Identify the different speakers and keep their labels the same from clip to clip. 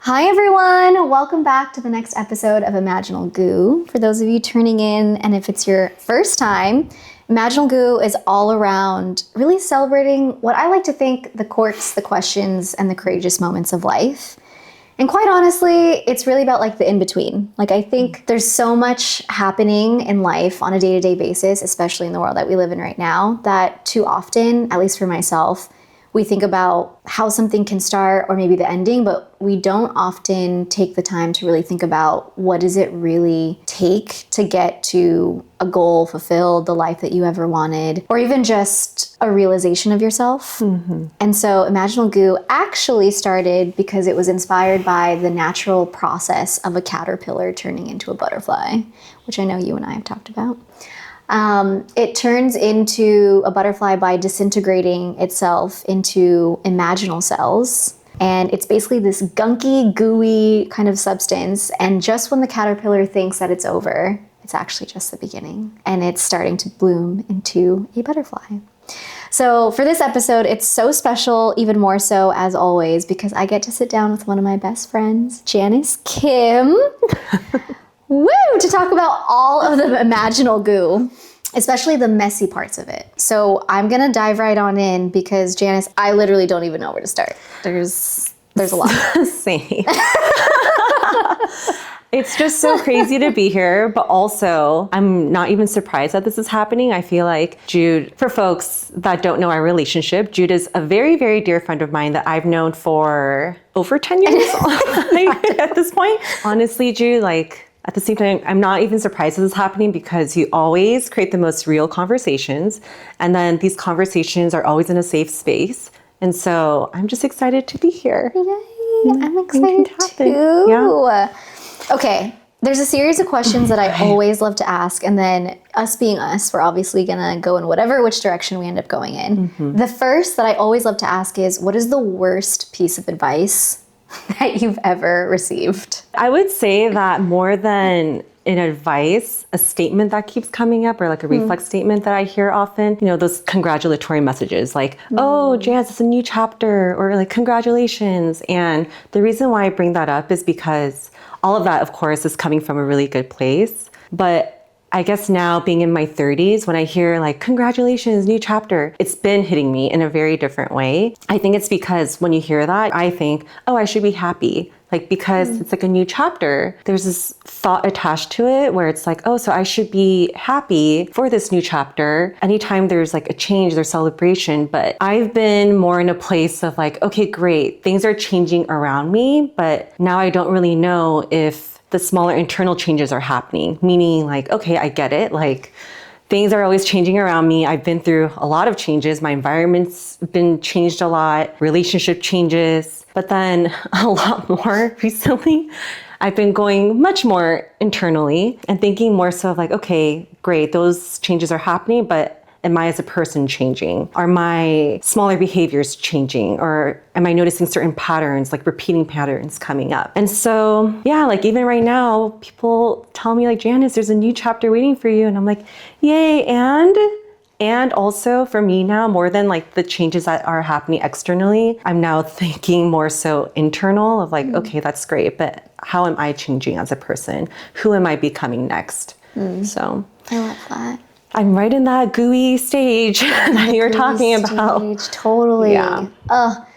Speaker 1: Hi everyone, welcome back to the next episode of Imaginal Goo. For those of you tuning in, and if it's your first time, Imaginal Goo is all around really celebrating what I like to think the quirks, the questions, and the courageous moments of life. And quite honestly, it's really about like the in-between. Like I think there's so much happening in life on a day-to-day basis, especially in the world that we live in right now, that too often, at least for myself, we think about how something can start or maybe the ending, but we don't often take the time to really think about what does it really take to get to a goal fulfilled, the life that you ever wanted, or even just a realization of yourself. And so Imaginal Goo actually started because it was inspired by the natural process of a caterpillar turning into a butterfly, which I know you and I have talked about. It turns into a butterfly by disintegrating itself into imaginal cells. And it's basically this gunky, gooey kind of substance. And just when the caterpillar thinks that it's over, it's actually just the beginning. And it's starting to bloom into a butterfly. So for this episode, it's so special, even more so as always, because I get to sit down with one of my best friends, Janice Kim. Woo! To talk about all of the Imaginal Goo, especially the messy parts of it. So I'm gonna dive right on in because Janice, I literally don't even know where to start. There's a lot.
Speaker 2: Same. It's just so crazy to be here, but also I'm not even surprised that this is happening. I feel like Jude, for folks that don't know our relationship, Jude is a very, very dear friend of mine that I've known for over 10 years at this point. Honestly, Jude, at the same time, I'm not even surprised this is happening because you always create the most real conversations. And then these conversations are always in a safe space. And so I'm just excited to be here.
Speaker 1: Yay! I'm excited too.
Speaker 2: Yeah.
Speaker 1: Okay, there's a series of questions that I always love to ask. And then us being us, we're obviously gonna go in which direction we end up going in. The first that I always love to ask is, what is the worst piece of advice that you've ever received?
Speaker 2: I would say that more than an advice, a statement that keeps coming up or like a reflex statement that I hear often, those congratulatory messages like, oh, Janice, it's a new chapter, or like, congratulations. And the reason why I bring that up is because all of that, of course, is coming from a really good place. But I guess now being in my 30s, when I hear like, congratulations, new chapter, it's been hitting me in a very different way. I think it's because when you hear that, I think, oh, I should be happy. Because it's like a new chapter, there's this thought attached to it where it's like, oh, so I should be happy for this new chapter. Anytime there's like a change, there's celebration. But I've been more in a place of like, okay, great, things are changing around me, but now I don't really know if the smaller internal changes are happening, meaning like, okay, I get it. Like, things are always changing around me. I've been through a lot of changes. My environment's been changed a lot, relationship changes. But then a lot more recently, I've been going much more internally and thinking more so of like, okay, great, those changes are happening, but am I as a person changing? Are my smaller behaviors changing? Or am I noticing certain patterns, like repeating patterns coming up? And so, yeah, like even right now, people tell me like, Janice, there's a new chapter waiting for you. And I'm like, yay, and also for me now, more than like the changes that are happening externally, I'm now thinking more so internal of like, okay, that's great, but how am I changing as a person? Who am I becoming next? So
Speaker 1: I love that.
Speaker 2: I'm right in that gooey stage that you're talking about.
Speaker 1: Totally.
Speaker 2: Yeah.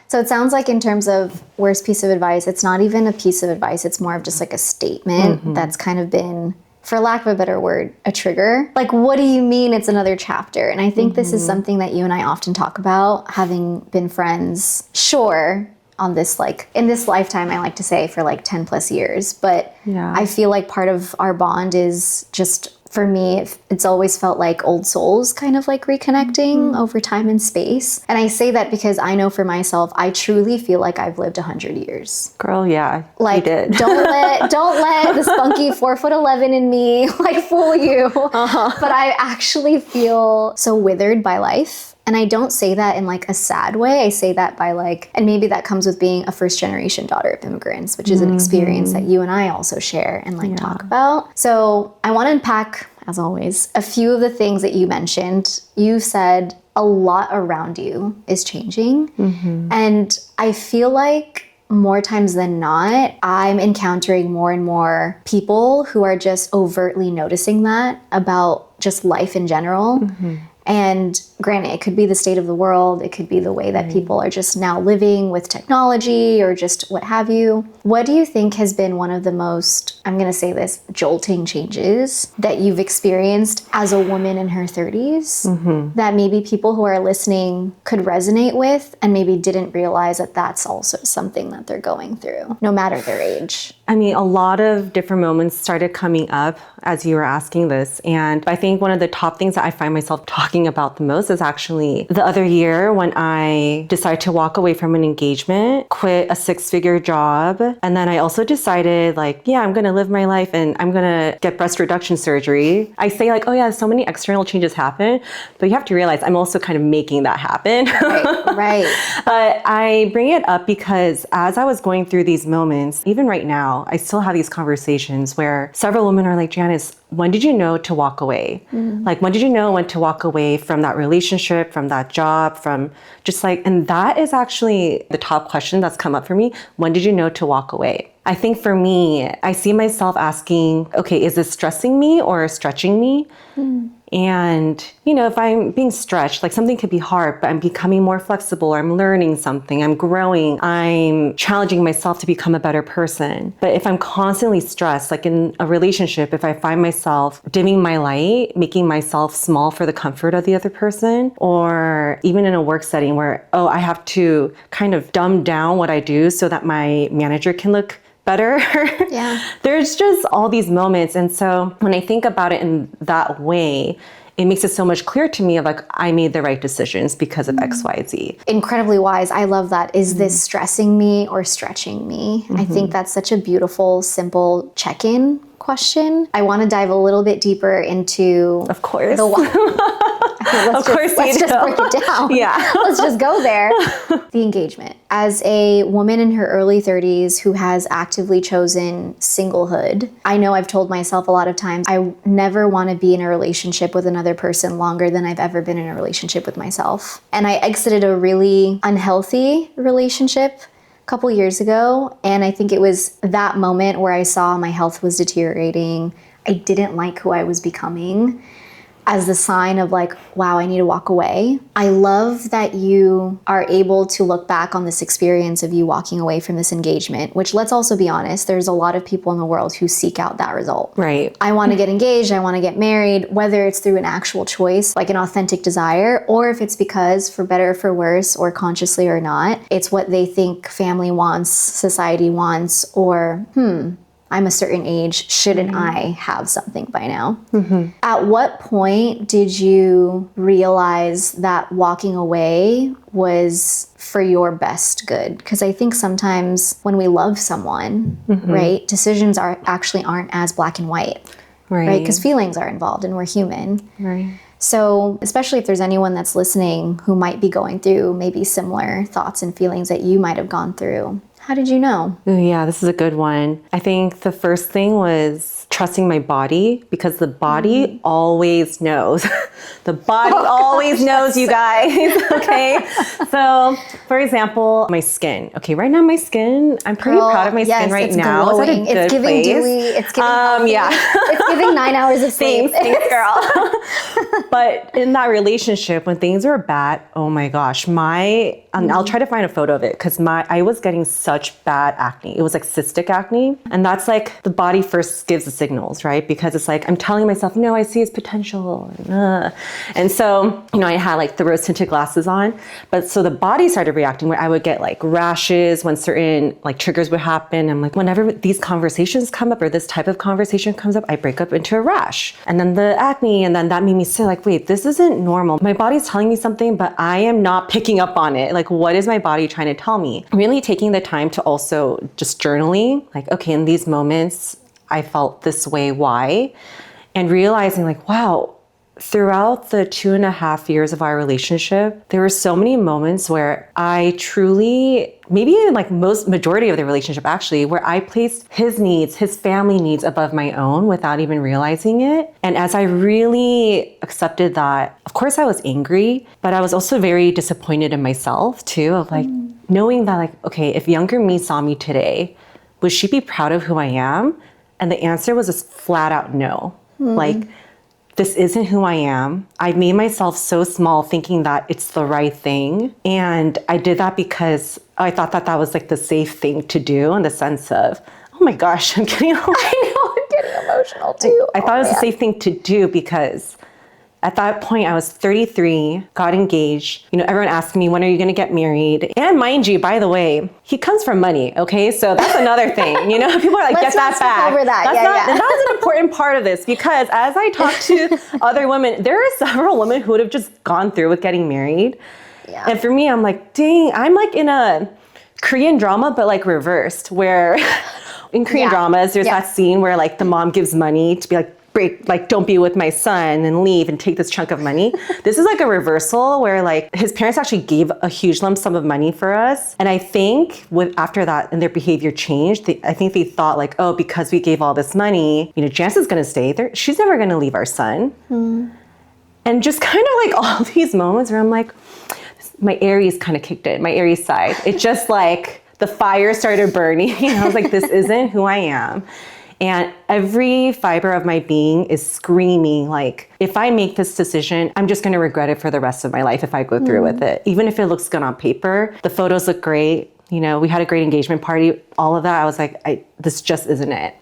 Speaker 1: So it sounds like in terms of worst piece of advice, it's not even a piece of advice. It's more of just like a statement that's kind of been, for lack of a better word, a trigger. Like, what do you mean it's another chapter? And I think this is something that you and I often talk about, having been friends, sure, on this, like, in this lifetime, I like to say for like 10 plus years. But I feel like part of our bond is just, for me, it's always felt like old souls kind of like reconnecting over time and space. And I say that because I know for myself, I truly feel like I've lived 100 years.
Speaker 2: Girl, yeah,
Speaker 1: like,
Speaker 2: you did.
Speaker 1: don't let the spunky 4'11" in me like fool you. But I actually feel so withered by life. And I don't say that in like a sad way. I say that by like, and maybe that comes with being a first generation daughter of immigrants, which is an experience that you and I also share and like talk about. So I want to unpack, as always, a few of the things that you mentioned. You said a lot around you is changing. And I feel like more times than not, I'm encountering more and more people who are just overtly noticing that about just life in general. And granted, it could be the state of the world. It could be the way that people are just now living with technology or just what have you. What do you think has been one of the most, I'm going to say this, jolting changes that you've experienced as a woman in her 30s that maybe people who are listening could resonate with and maybe didn't realize that that's also something that they're going through, no matter their age?
Speaker 2: I mean, a lot of different moments started coming up as you were asking this. And I think one of the top things that I find myself talking about the most is actually the other year when I decided to walk away from an engagement, quit a 6-figure job. And then I also decided like, yeah, I'm going to live my life and I'm going to get breast reduction surgery. I say like, oh yeah, so many external changes happen, but you have to realize I'm also kind of making that happen.
Speaker 1: Right.
Speaker 2: But I bring it up because as I was going through these moments, even right now, I still have these conversations where several women are like, Janice, when did you know to walk away? Like, when did you know when to walk away from that relationship, from that job, from just like, and that is actually the top question that's come up for me. When did you know to walk away? I think for me, I see myself asking, okay, is this stressing me or stretching me? And, you know, if I'm being stretched, like something could be hard, but I'm becoming more flexible, I'm learning something, I'm growing, I'm challenging myself to become a better person. But if I'm constantly stressed, like in a relationship, if I find myself dimming my light, making myself small for the comfort of the other person, or even in a work setting where, oh, I have to kind of dumb down what I do so that my manager can look better. There's just all these moments. And so when I think about it in that way, it makes it so much clearer to me of like, I made the right decisions because of X, Y, Z.
Speaker 1: Incredibly wise. I love that. Is this stressing me or stretching me? I think that's such a beautiful, simple check-in question. I want to dive a little bit deeper into
Speaker 2: Of course.
Speaker 1: Let's just break it down.
Speaker 2: Yeah.
Speaker 1: Let's just go there. The engagement. As a woman in her early 30s who has actively chosen singlehood, I know I've told myself a lot of times, I never want to be in a relationship with another person longer than I've ever been in a relationship with myself. And I exited a really unhealthy relationship a couple years ago. And I think it was that moment where I saw my health was deteriorating. I didn't like who I was becoming, as the sign of like, wow, I need to walk away. I love that you are able to look back on this experience of you walking away from this engagement, which, let's also be honest, there's a lot of people in the world who seek out that result.
Speaker 2: Right.
Speaker 1: I want to get engaged, I want to get married, whether it's through an actual choice, like an authentic desire, or if it's because for better or for worse, or consciously or not, it's what they think family wants, society wants, or I'm a certain age, shouldn't I have something by now? At what point did you realize that walking away was for your best good? Because I think sometimes when we love someone, right, decisions aren't as black and white, right? Because feelings are involved and we're human.
Speaker 2: Right.
Speaker 1: So especially if there's anyone that's listening who might be going through maybe similar thoughts and feelings that you might have gone through, how did you know?
Speaker 2: Ooh, yeah, this is a good one. I think the first thing was trusting my body, because the body always knows. The body always knows, you guys. Okay. So, for example, my skin. Okay, right now my skin, I'm pretty proud of my skin right now.
Speaker 1: Glowing.
Speaker 2: It's at a good
Speaker 1: it's giving
Speaker 2: place.
Speaker 1: Dewy. It's giving healthy. It's giving 9 hours of sleep.
Speaker 2: Thanks, girl. But in that relationship, when things were bad, oh my gosh, I'll try to find a photo of it, because I was getting such bad acne. It was like cystic acne. And that's like the body first gives the signals, right? Because it's like, I'm telling myself, no, I see his potential. And so, I had like the rose tinted glasses on, but so the body started reacting where I would get like rashes when certain like triggers would happen. I'm like, whenever these conversations come up or this type of conversation comes up, I break up into a rash, and then the acne. And then that made me say like, wait, this isn't normal. My body's telling me something, but I am not picking up on it. Like, what is my body trying to tell me? Really taking the time to also just journaling, like, okay, in these moments, I felt this way, why? And realizing like, wow, throughout the 2.5 years of our relationship, there were so many moments where I truly, maybe in like majority of the relationship actually, where I placed his needs, his family needs above my own without even realizing it. And as I really accepted that, of course I was angry, but I was also very disappointed in myself too, of like, knowing that like, okay, if younger me saw me today, would she be proud of who I am? And the answer was just flat out no. Like, this isn't who I am. I made myself so small thinking that it's the right thing. And I did that because I thought that that was like the safe thing to do, in the sense of, oh my gosh, I'm getting,
Speaker 1: I know, I'm getting emotional too.
Speaker 2: I thought it was a safe thing to do because at that point I was 33, got engaged. You know, everyone asked me, when are you going to get married? And mind you, by the way, he comes from money. Okay. So that's another thing, you know, people are like,
Speaker 1: Let's
Speaker 2: get
Speaker 1: not
Speaker 2: that back.
Speaker 1: skip over that.
Speaker 2: That's
Speaker 1: Yeah,
Speaker 2: not,
Speaker 1: yeah.
Speaker 2: And that was an important part of this, because as I talked to other women, there are several women who would have just gone through with getting married.
Speaker 1: Yeah.
Speaker 2: And for me, I'm like, dang, I'm like in a Korean drama, but like reversed, where in Korean dramas, there's that scene where like the mom gives money to be like, don't be with my son and leave and take this chunk of money. This is like a reversal where like his parents actually gave a huge lump sum of money for us. And I think after that and their behavior changed, I think they thought like, oh, because we gave all this money, you know, Janice is going to stay there. She's never going to leave our son. And just kind of like all these moments where I'm like, my Aries kind of kicked in, my Aries side. It just like the fire started burning. And I was like, this isn't who I am. And every fiber of my being is screaming like, if I make this decision, I'm just going to regret it for the rest of my life if I go through with it. Even if it looks good on paper, the photos look great. You know, we had a great engagement party, all of that. I was like, this just isn't it.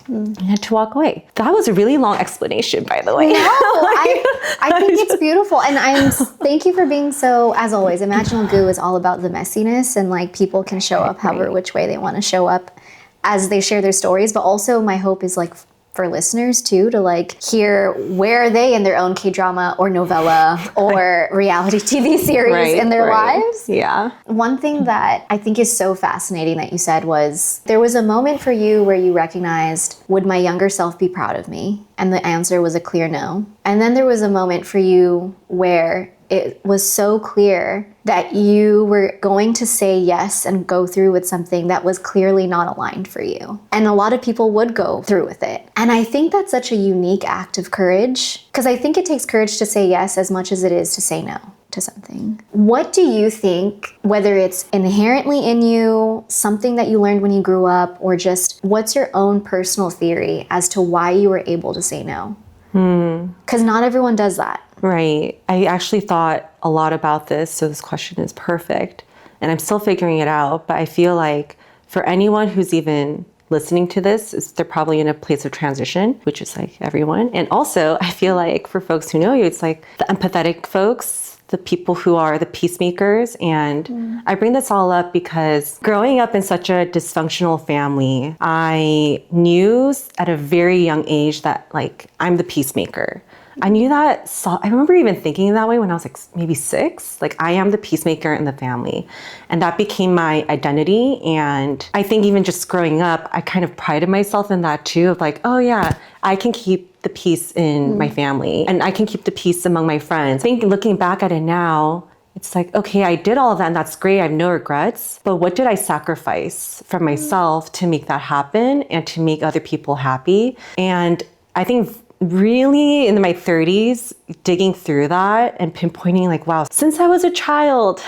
Speaker 2: I had to walk away. That was a really long explanation, by the way.
Speaker 1: No, I think it's beautiful. And thank you for being so, as always, Imaginal Goo is all about the messiness, and like people can show up however which way they want to show up as they share their stories. But also my hope is like for listeners too, to like hear where are they in their own K-drama or novella or reality TV series in their lives.
Speaker 2: Yeah.
Speaker 1: One thing that I think is so fascinating that you said was there was a moment for you where you recognized, would my younger self be proud of me? And the answer was a clear no. And then there was a moment for you where it was so clear that you were going to say yes and go through with something that was clearly not aligned for you. And a lot of people would go through with it. And I think that's such a unique act of courage, because I think it takes courage to say yes as much as it is to say no to something. What do you think, whether it's inherently in you, something that you learned when you grew up, or just what's your own personal theory as to why you were able to say no? Because not everyone does that.
Speaker 2: Right. I actually thought a lot about this, so this question is perfect. And I'm still figuring it out, but I feel like for anyone who's even listening to this, they're probably in a place of transition, which is like everyone. And also, I feel like for folks who know you, it's like the empathetic folks, the people who are the peacemakers. And I bring this all up because growing up in such a dysfunctional family, I knew at a very young age that like I'm the peacemaker. I knew that, I remember even thinking that way when I was like maybe 6, like I am the peacemaker in the family. And that became my identity. And I think even just growing up, I kind of prided myself in that too, of like, oh yeah, I can keep the peace in my family and I can keep the peace among my friends. I think looking back at it now, it's like, okay, I did all of that and that's great. I have no regrets. But what did I sacrifice from myself to make that happen and to make other people happy? And I think really in my 30s, digging through that and pinpointing like, wow, since I was a child,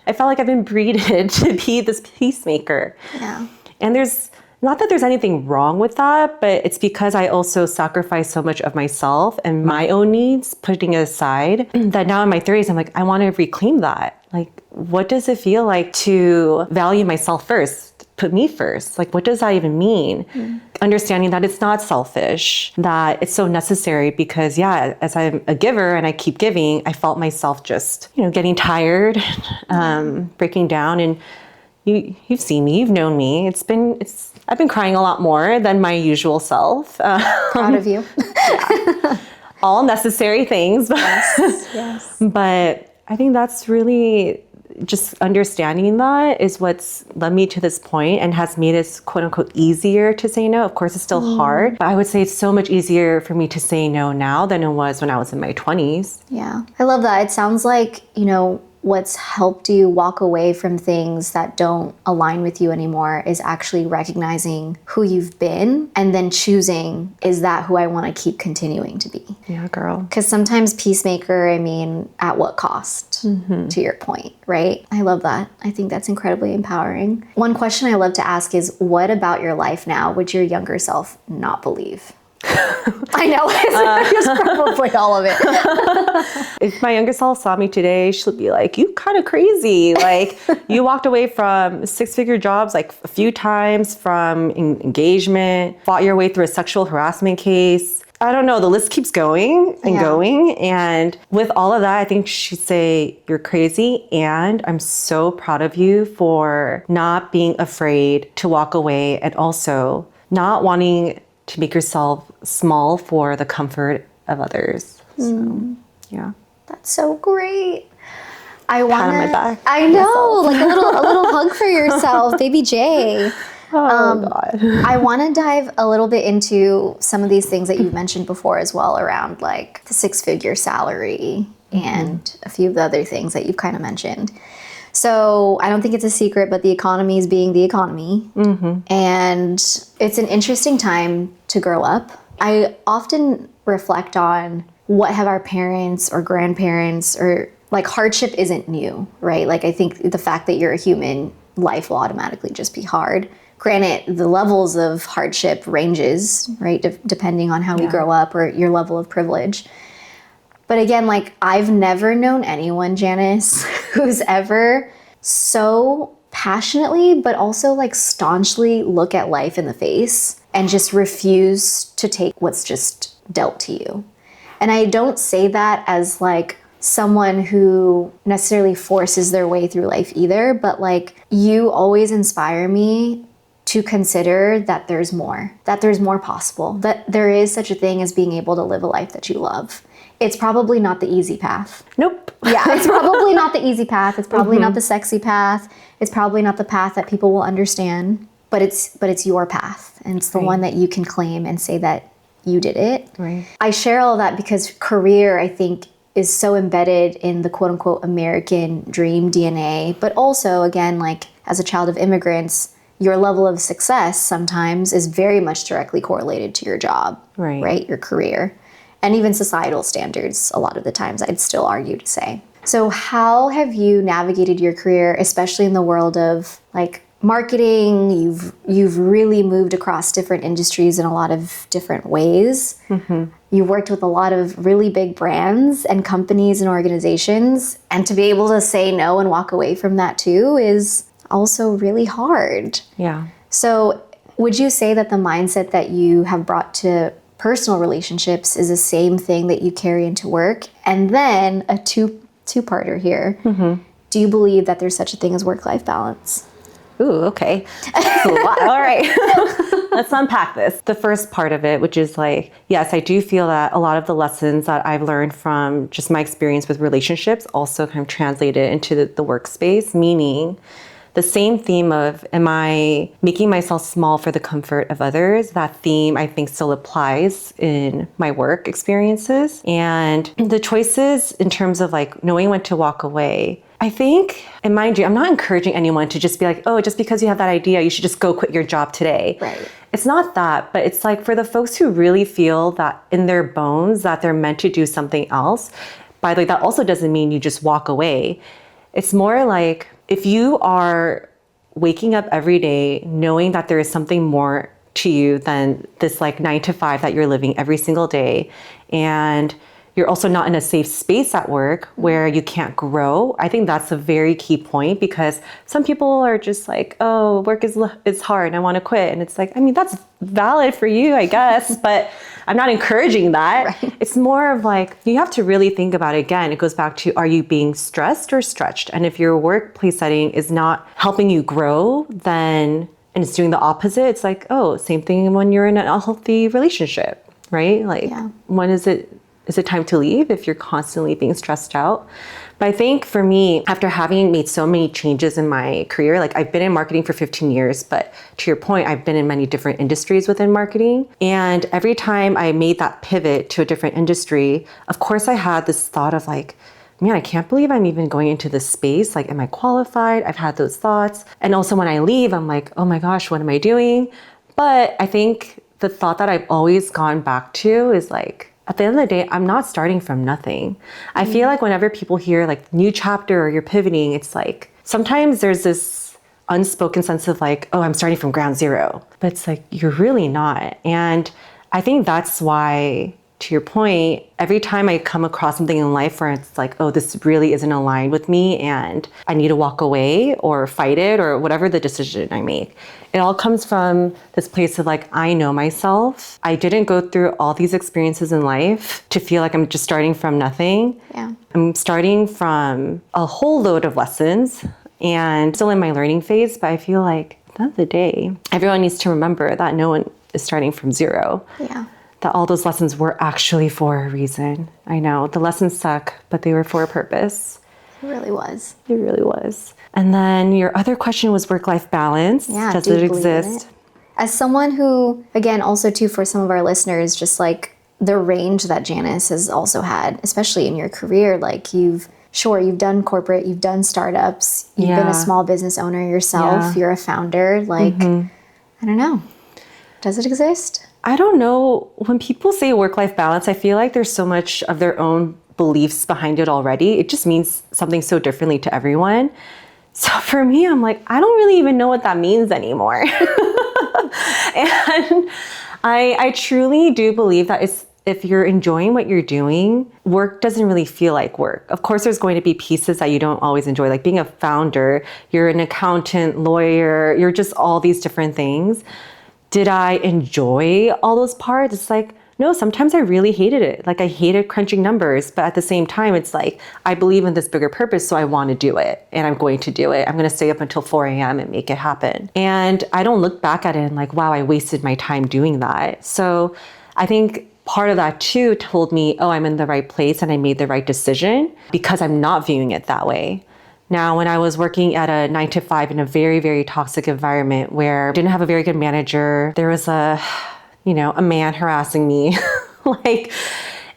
Speaker 2: I felt like I've been breeded to be this peacemaker.
Speaker 1: Yeah.
Speaker 2: And there's not that there's anything wrong with that, but it's because I also sacrificed so much of myself and my own needs, putting it aside, that now in my 30s, I'm like, I want to reclaim that. Like, what does it feel like to value myself first? Put me first. Like, what does that even mean? Understanding that it's not selfish, that it's so necessary because, yeah, as I'm a giver and I keep giving, I felt myself just, you know, getting tired, breaking down. And you've seen me, you've known me. I've been crying a lot more than my usual self.
Speaker 1: Proud of you.
Speaker 2: All necessary things.
Speaker 1: Yes.
Speaker 2: But I think that's really just understanding that is what's led me to this point and has made it quote unquote easier to say no. Of course, it's still hard, but I would say it's so much easier for me to say no now than it was when I was in my 20s.
Speaker 1: Yeah. I love that. It sounds like, you know, what's helped you walk away from things that don't align with you anymore is actually recognizing who you've been and then choosing, is that who I want to keep continuing to be?
Speaker 2: Yeah, girl.
Speaker 1: Because sometimes peacemaker, I mean, at what cost, to your point, right? I love that. I think that's incredibly empowering. One question I love to ask is, what about your life now would your younger self not believe? I know, it's probably all of it.
Speaker 2: If my younger self saw me today, she'll be like, you kind of crazy. Like, you walked away from 6-figure jobs like a few times, from engagement, fought your way through a sexual harassment case. I don't know, the list keeps going and going. And with all of that, I think she'd say, you're crazy. And I'm so proud of you for not being afraid to walk away, and also not wanting to make yourself small for the comfort of others. So, yeah.
Speaker 1: That's so great. I want
Speaker 2: Pat on my back.
Speaker 1: I know, like a little hug for yourself, baby J.
Speaker 2: Oh, God.
Speaker 1: I want to dive a little bit into some of these things that you've mentioned before as well, around like the 6-figure salary and a few of the other things that you've kind of mentioned. So I don't think it's a secret, but the economy is being the economy. And it's an interesting time to grow up. I often reflect on, what have our parents or grandparents, or like, hardship isn't new, right? Like, I think the fact that you're a human, life will automatically just be hard. Granted, the levels of hardship ranges, right? Depending on how we grow up or your level of privilege. But again, like, I've never known anyone, Janice, who's ever so passionately, but also like staunchly look at life in the face and just refuse to take what's just dealt to you. And I don't say that as like someone who necessarily forces their way through life either, but like, you always inspire me to consider that there's more possible, that there is such a thing as being able to live a life that you love. It's probably not the easy path.
Speaker 2: Nope.
Speaker 1: Yeah, it's probably not the easy path. It's probably not the sexy path. It's probably not the path that people will understand, but it's your path. And it's the one that you can claim and say that you did it.
Speaker 2: Right.
Speaker 1: I share all that because career, I think, is so embedded in the quote unquote American dream DNA, but also, again, like, as a child of immigrants, your level of success sometimes is very much directly correlated to your job, right? Your career. And even societal standards, a lot of the times, I'd still argue to say. So how have you navigated your career, especially in the world of like marketing? You've really moved across different industries in a lot of different ways. You worked with a lot of really big brands and companies and organizations. And to be able to say no and walk away from that too is also really hard.
Speaker 2: Yeah. So
Speaker 1: would you say that the mindset that you have brought to personal relationships is the same thing that you carry into work? And then a two-parter here. Do you believe that there's such a thing as work-life balance?
Speaker 2: Ooh, okay. That's a lot. All right. Let's unpack this. The first part of it, which is like, yes, I do feel that a lot of the lessons that I've learned from just my experience with relationships also kind of translated into the workspace, meaning the same theme of, am I making myself small for the comfort of others? That theme, I think, still applies in my work experiences. And the choices in terms of like knowing when to walk away, I think, and mind you, I'm not encouraging anyone to just be like, oh, just because you have that idea, you should just go quit your job today.
Speaker 1: Right.
Speaker 2: It's not that, but it's like for the folks who really feel that in their bones that they're meant to do something else. By the way, that also doesn't mean you just walk away. It's more like, if you are waking up every day knowing that there is something more to you than this like 9 to 5 that you're living every single day, and you're also not in a safe space at work where you can't grow, I think that's a very key point, because some people are just like, oh, work is hard and I want to quit. And it's like, I mean, that's valid for you, I guess, but I'm not encouraging that.
Speaker 1: Right.
Speaker 2: It's more of like, you have to really think about it. Again, it goes back to, are you being stressed or stretched? And if your workplace setting is not helping you grow, then, and it's doing the opposite, it's like, oh, same thing when you're in an unhealthy relationship, right? Like, when is it time to leave if you're constantly being stressed out? But I think for me, after having made so many changes in my career, like I've been in marketing for 15 years, but to your point, I've been in many different industries within marketing. And every time I made that pivot to a different industry, of course I had this thought of like, man, I can't believe I'm even going into this space. Like, am I qualified? I've had those thoughts. And also when I leave, I'm like, oh my gosh, what am I doing? But I think the thought that I've always gone back to is like, at the end of the day, I'm not starting from nothing. I feel like whenever people hear like new chapter or you're pivoting, it's like, sometimes there's this unspoken sense of like, oh, I'm starting from ground zero. But it's like, you're really not. And I think that's why, to your point, every time I come across something in life where it's like, oh, this really isn't aligned with me and I need to walk away or fight it or whatever the decision I make, it all comes from this place of like, I know myself. I didn't go through all these experiences in life to feel like I'm just starting from nothing.
Speaker 1: Yeah.
Speaker 2: I'm starting from a whole load of lessons and still in my learning phase, but I feel like at the end of the day, everyone needs to remember that no one is starting from zero.
Speaker 1: Yeah.
Speaker 2: That all those lessons were actually for a reason. I know the lessons suck, but they were for a purpose.
Speaker 1: It really was.
Speaker 2: It really was. And then your other question was work-life balance.
Speaker 1: Yeah,
Speaker 2: Does
Speaker 1: do you
Speaker 2: it
Speaker 1: believe in
Speaker 2: exist?
Speaker 1: it? As someone who, again, also too, for some of our listeners, just like the range that Janice has also had, especially in your career, like you've done corporate, you've done startups, you've been a small business owner yourself, you're a founder, like, I don't know. Does it exist?
Speaker 2: I don't know. When people say work-life balance, I feel like there's so much of their own beliefs behind it already. It just means something so differently to everyone. So for me, I'm like, I don't really even know what that means anymore. And I truly do believe that if you're enjoying what you're doing, work doesn't really feel like work. Of course, there's going to be pieces that you don't always enjoy, like being a founder, you're an accountant, lawyer, you're just all these different things. Did I enjoy all those parts? It's like, no, sometimes I really hated it. Like I hated crunching numbers, but at the same time, it's like, I believe in this bigger purpose, so I want to do it and I'm going to do it. I'm going to stay up until 4 a.m. and make it happen. And I don't look back at it and like, wow, I wasted my time doing that. So I think part of that too told me, oh, I'm in the right place and I made the right decision because I'm not viewing it that way. Now, when I was working at a 9-to-5 in a very, very toxic environment where I didn't have a very good manager, there was a man harassing me. Like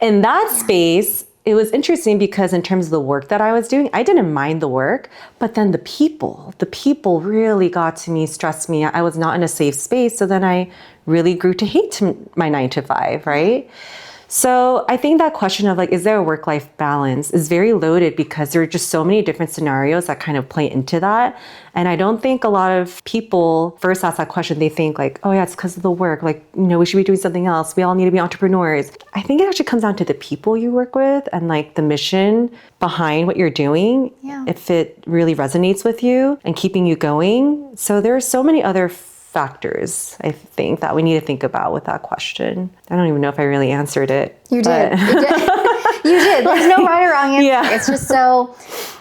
Speaker 2: in that space, it was interesting because in terms of the work that I was doing, I didn't mind the work, but then the people really got to me, stressed me. I was not in a safe space. So then I really grew to hate my 9-to-5, right? So I think that question of like, is there a work-life balance is very loaded because there are just so many different scenarios that kind of play into that. And I don't think a lot of people first ask that question. They think like, oh yeah, it's because of the work. Like, we should be doing something else. We all need to be entrepreneurs. I think it actually comes down to the people you work with and like the mission behind what you're doing.
Speaker 1: Yeah.
Speaker 2: If it really resonates with you and keeping you going. So there are so many other factors, I think, that we need to think about with that question. I don't even know if I really answered it.
Speaker 1: You did. You did. There's no right or wrong answer.
Speaker 2: Yeah.
Speaker 1: It's just so,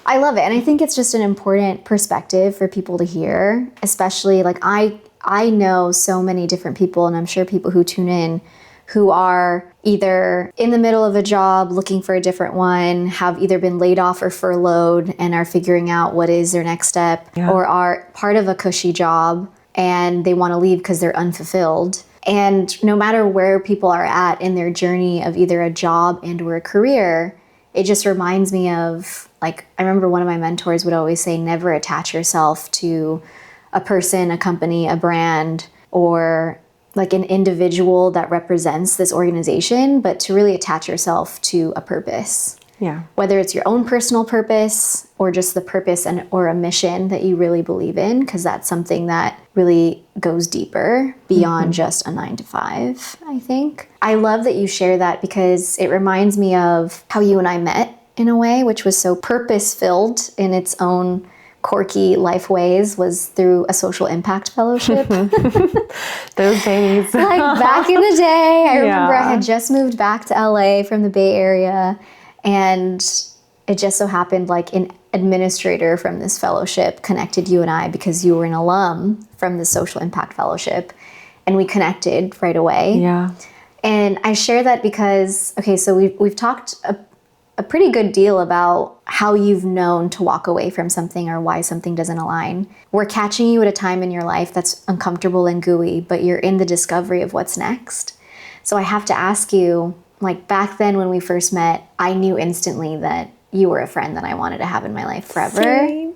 Speaker 1: I love it. And I think it's just an important perspective for people to hear, especially like I know so many different people, and I'm sure people who tune in who are either in the middle of a job looking for a different one, have either been laid off or furloughed and are figuring out what is their next step, or are part of a cushy job and they want to leave because they're unfulfilled. And no matter where people are at in their journey of either a job and or a career, it just reminds me of, like, I remember one of my mentors would always say, never attach yourself to a person, a company, a brand, or like an individual that represents this organization, but to really attach yourself to a purpose.
Speaker 2: Yeah.
Speaker 1: Whether it's your own personal purpose or just the purpose or a mission that you really believe in, because that's something that really goes deeper beyond just a 9-to-5, I think. I love that you share that because it reminds me of how you and I met in a way, which was so purpose-filled in its own quirky life ways, was through a social impact fellowship.
Speaker 2: Those days.
Speaker 1: Like back in the day, I remember I had just moved back to LA from the Bay Area. And it just so happened like an administrator from this fellowship connected you and I because you were an alum from the Social Impact Fellowship. And we connected right away.
Speaker 2: Yeah.
Speaker 1: And I share that because, okay, so we've talked a pretty good deal about how you've known to walk away from something or why something doesn't align. We're catching you at a time in your life that's uncomfortable and gooey, but you're in the discovery of what's next. So I have to ask you, like back then when we first met, I knew instantly that you were a friend that I wanted to have in my life forever.
Speaker 2: Same.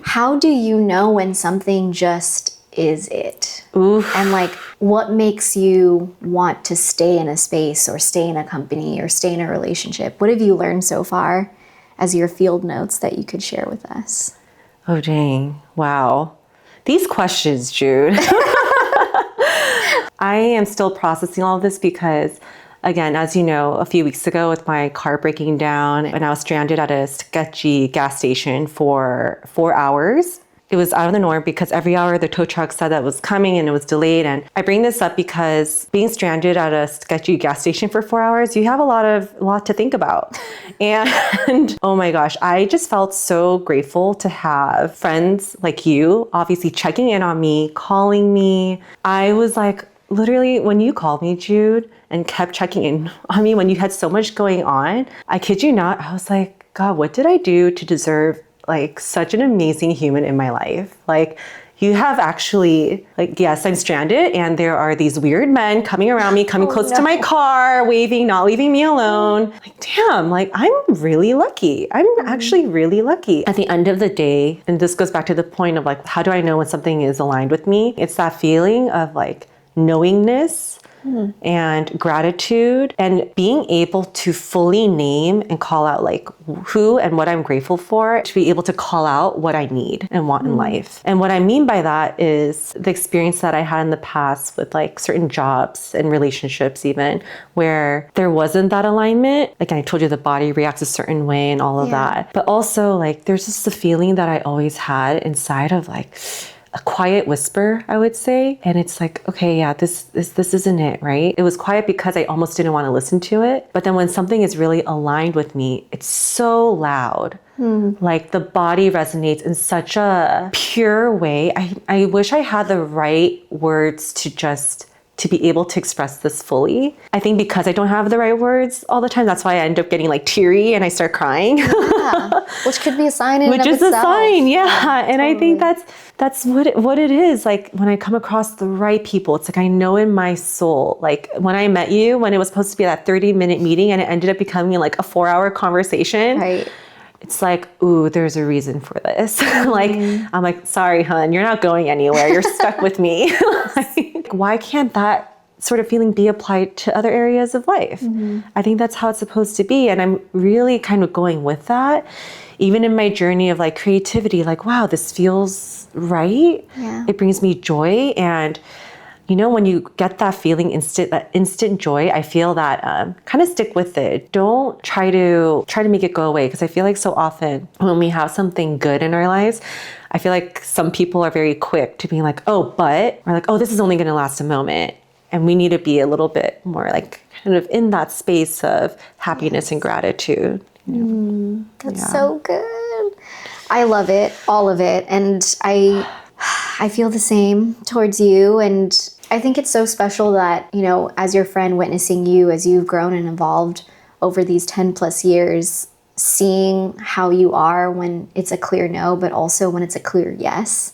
Speaker 1: How do you know when something just is it?
Speaker 2: Oof.
Speaker 1: And like, what makes you want to stay in a space or stay in a company or stay in a relationship? What have you learned so far as your field notes that you could share with us?
Speaker 2: Oh, dang. Wow. These questions, Jude. I am still processing all of this because, again, as you know, a few weeks ago with my car breaking down and I was stranded at a sketchy gas station for 4 hours. It was out of the norm because every hour the tow truck said that it was coming and it was delayed. And I bring this up because being stranded at a sketchy gas station for 4 hours, you have a lot to think about. And oh my gosh, I just felt so grateful to have friends like you, obviously checking in on me, calling me. I was like, literally, when you called me, Jude, and kept checking in on me when you had so much going on, I kid you not, I was like, God, what did I do to deserve like such an amazing human in my life? Like, you have actually, like, yes, I'm stranded and there are these weird men coming around me, coming close to my car, waving, not leaving me alone. Like, damn, like, I'm really lucky. I'm actually really lucky. At the end of the day, and this goes back to the point of like, how do I know when something is aligned with me? It's that feeling of like knowingness and gratitude and being able to fully name and call out like who and what I'm grateful for, to be able to call out what I need and want in life. And what I mean by that is the experience that I had in the past with like certain jobs and relationships even, where there wasn't that alignment. Like I told you, the body reacts a certain way and all of that. But also like there's just the feeling that I always had inside of like a quiet whisper, I would say. And it's like, okay, yeah, this isn't it, right? It was quiet because I almost didn't want to listen to it. But then when something is really aligned with me, it's so loud. Like the body resonates in such a pure way. I wish I had the right words to be able to express this fully. I think because I don't have the right words all the time, that's why I end up getting like teary and I start crying.
Speaker 1: Which could be a sign in and of
Speaker 2: Which is a
Speaker 1: itself.
Speaker 2: sign, yeah. And
Speaker 1: totally.
Speaker 2: I think that's what it is. Like when I come across the right people, it's like I know in my soul. Like when I met you, when it was supposed to be that 30-minute meeting and it ended up becoming like a 4-hour conversation.
Speaker 1: Right.
Speaker 2: It's like, ooh, there's a reason for this. Like, I'm like, sorry, hun, you're not going anywhere. You're stuck with me. Like, why can't that sort of feeling be applied to other areas of life? I think that's how it's supposed to be. And I'm really kind of going with that. Even in my journey of like creativity, like, wow, this feels right.
Speaker 1: Yeah.
Speaker 2: It brings me joy. And you know, when you get that feeling, that instant joy, I feel that kind of stick with it. Don't try to make it go away. Because I feel like so often when we have something good in our lives, I feel like some people are very quick to be like, oh, but, or like, oh, this is only going to last a moment. And we need to be a little bit more like kind of in that space of happiness and gratitude. You know?
Speaker 1: That's so good. I love it, all of it. And I feel the same towards you. And I think it's so special that, you know, as your friend, witnessing you as you've grown and evolved over these 10 plus years, seeing how you are when it's a clear no, but also when it's a clear yes.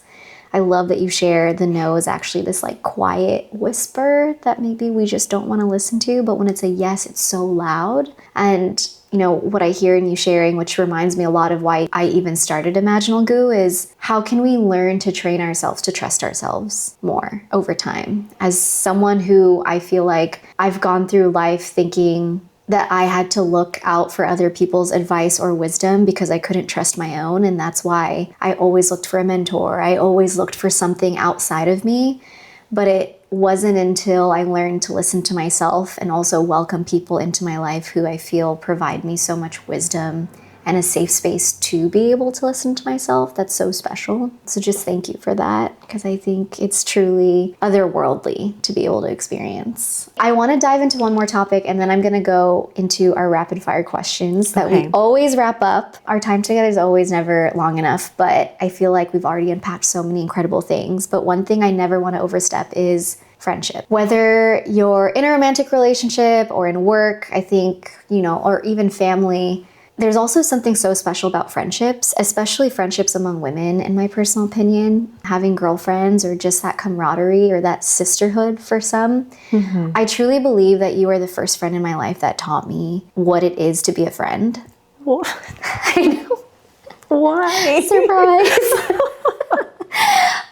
Speaker 1: I love that you share the no is actually this like quiet whisper that maybe we just don't want to listen to, but when it's a yes, it's so loud. And you know, what I hear in you sharing, which reminds me a lot of why I even started Imaginal Goo, is how can we learn to train ourselves to trust ourselves more over time? As someone who I feel like I've gone through life thinking that I had to look out for other people's advice or wisdom because I couldn't trust my own. And that's why I always looked for a mentor. I always looked for something outside of me. But it wasn't until I learned to listen to myself and also welcome people into my life who I feel provide me so much wisdom and a safe space to be able to listen to myself. That's so special. So just thank you for that, because I think it's truly otherworldly to be able to experience. I want to dive into one more topic, and then I'm going to go into our rapid fire questions that we always wrap up. Our time together is always never long enough, but I feel like we've already unpacked so many incredible things. But one thing I never want to overstep is friendship. Whether you're in a romantic relationship or in work, I think, you know, or even family, there's also something so special about friendships, especially friendships among women, in my personal opinion. Having girlfriends or just that camaraderie or that sisterhood for some. I truly believe that you are the first friend in my life that taught me what it is to be a friend. I know.
Speaker 2: Why?
Speaker 1: Surprise.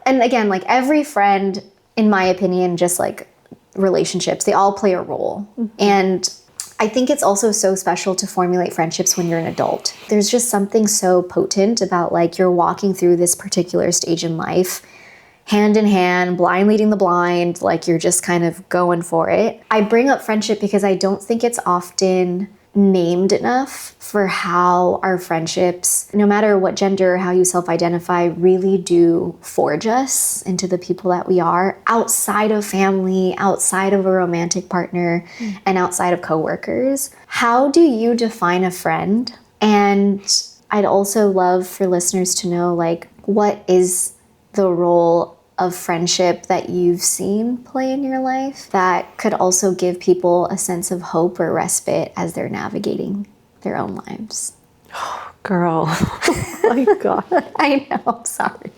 Speaker 1: And again, like every friend, in my opinion, just like relationships, they all play a role. And I think it's also so special to formulate friendships when you're an adult. There's just something so potent about like you're walking through this particular stage in life, hand in hand, blind leading the blind, like you're just kind of going for it. I bring up friendship because I don't think it's often named enough for how our friendships, no matter what gender or how you self-identify, really do forge us into the people that we are outside of family, outside of a romantic partner, and outside of coworkers. How do you define a friend? And I'd also love for listeners to know, like, what is the role of friendship that you've seen play in your life that could also give people a sense of hope or respite as they're navigating their own lives?
Speaker 2: Girl, oh my God.
Speaker 1: I know, I'm sorry.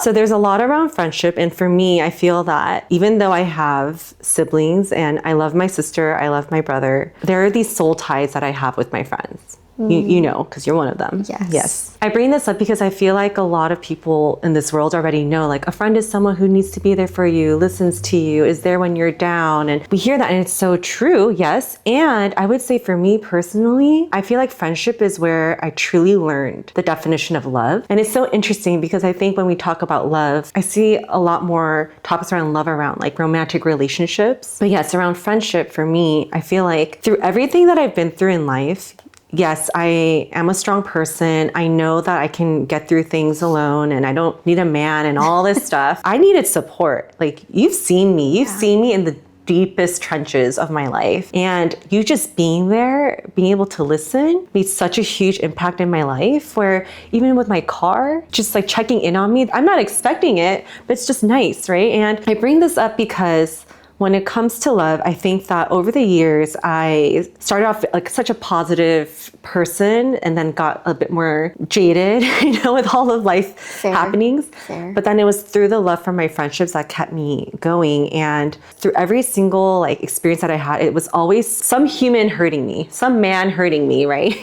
Speaker 2: So there's a lot around friendship. And for me, I feel that even though I have siblings and I love my sister, I love my brother, there are these soul ties that I have with my friends. You know, because you're one of them.
Speaker 1: Yes.
Speaker 2: I bring this up because I feel like a lot of people in this world already know, like, a friend is someone who needs to be there for you, listens to you, is there when you're down. And we hear that, and it's so true, yes. And I would say for me personally, I feel like friendship is where I truly learned the definition of love. And it's so interesting because I think when we talk about love, I see a lot more topics around love around like romantic relationships. But yes, around friendship for me, I feel like through everything that I've been through in life, yes, I am a strong person. I know that I can get through things alone and I don't need a man and all this stuff. I needed support. Like, you've seen me in the deepest trenches of my life. And you just being there, being able to listen made such a huge impact in my life, where even with my car, just like checking in on me, I'm not expecting it, but it's just nice, right? And I bring this up because when it comes to love, I think that over the years, I started off like such a positive person and then got a bit more jaded, you know, with all of life happenings. But then it was through the love for my friendships that kept me going. And through every single like experience that I had, it was always some human hurting me, some man hurting me, right?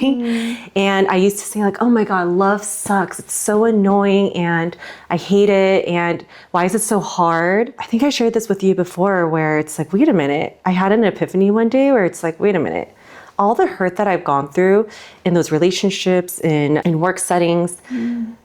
Speaker 2: And I used to say like, oh my God, love sucks. It's so annoying and I hate it. And why is it so hard? I think I shared this with you before, where it's like, wait a minute. I had an epiphany one day where it's like, wait a minute. All the hurt that I've gone through in those relationships, in work settings,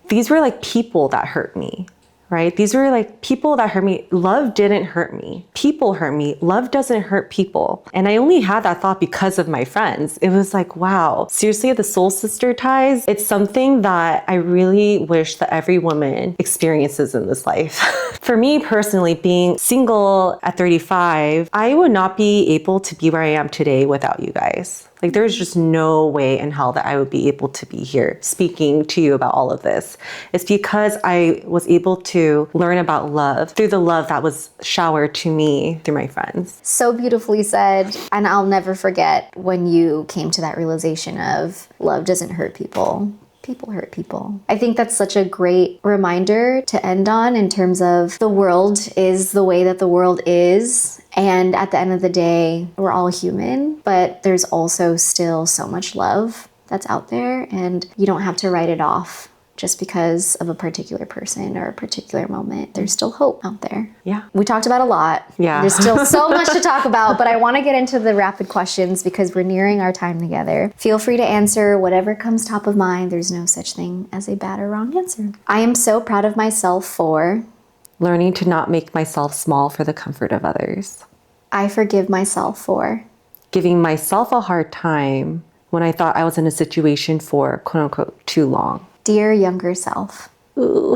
Speaker 2: these were like people that hurt me, right? These were like people that hurt me. Love didn't hurt me. People hurt me. Love doesn't hurt people. And I only had that thought because of my friends. It was like, wow, seriously, the soul sister ties, it's something that I really wish that every woman experiences in this life. For me personally, being single at 35, I would not be able to be where I am today without you guys. Like, there's just no way in hell that I would be able to be here speaking to you about all of this. It's because I was able to learn about love through the love that was showered to me through my friends.
Speaker 1: So beautifully said. And I'll never forget when you came to that realization of love doesn't hurt people. People hurt people. I think that's such a great reminder to end on, in terms of the world is the way that the world is. And at the end of the day, we're all human, but there's also still so much love that's out there, and you don't have to write it off just because of a particular person or a particular moment. There's still hope out there.
Speaker 2: Yeah.
Speaker 1: We talked about a lot.
Speaker 2: Yeah.
Speaker 1: There's still so much to talk about, but I want to get into the rapid questions because we're nearing our time together. Feel free to answer whatever comes top of mind. There's no such thing as a bad or wrong answer. I am so proud of myself for
Speaker 2: learning to not make myself small for the comfort of others.
Speaker 1: I forgive myself for
Speaker 2: giving myself a hard time when I thought I was in a situation for quote unquote too long.
Speaker 1: Dear younger self.
Speaker 2: Ooh,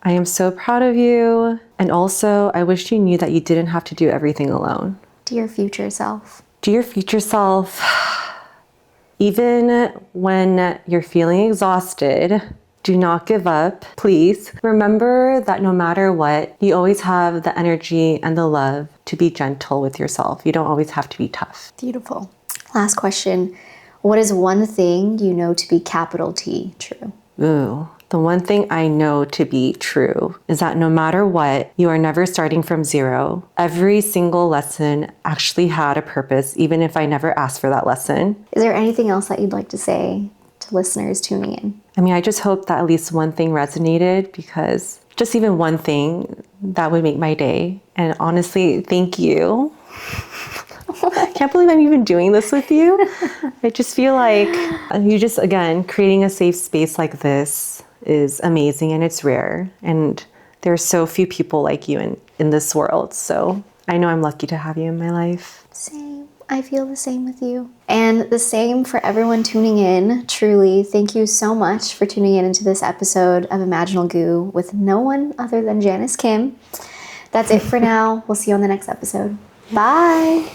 Speaker 2: I am so proud of you. And also, I wish you knew that you didn't have to do everything alone.
Speaker 1: Dear future self.
Speaker 2: Dear future self, even when you're feeling exhausted, do not give up. Please remember that no matter what, you always have the energy and the love to be gentle with yourself. You don't always have to be tough.
Speaker 1: Beautiful. Last question. What is one thing you know to be capital T true?
Speaker 2: Ooh, the The one thing I know to be true is that no matter what, you are never starting from zero. Every single lesson actually had a purpose, even if I never asked for that lesson.
Speaker 1: Is there anything else that you'd like to say to listeners tuning in?
Speaker 2: I mean, I just hope that at least one thing resonated, because just even one thing, that would make my day. And honestly, thank you. I can't believe I'm even doing this with you. I just feel like you just, again, creating a safe space like this is amazing, and it's rare. And there are so few people like you in this world. So I know I'm lucky to have you in my life.
Speaker 1: Same. I feel the same with you. And the same for everyone tuning in. Truly, thank you so much for tuning in into this episode of Imaginal Goo with no one other than Janice Kim. That's it for now. We'll see you on the next episode. Bye.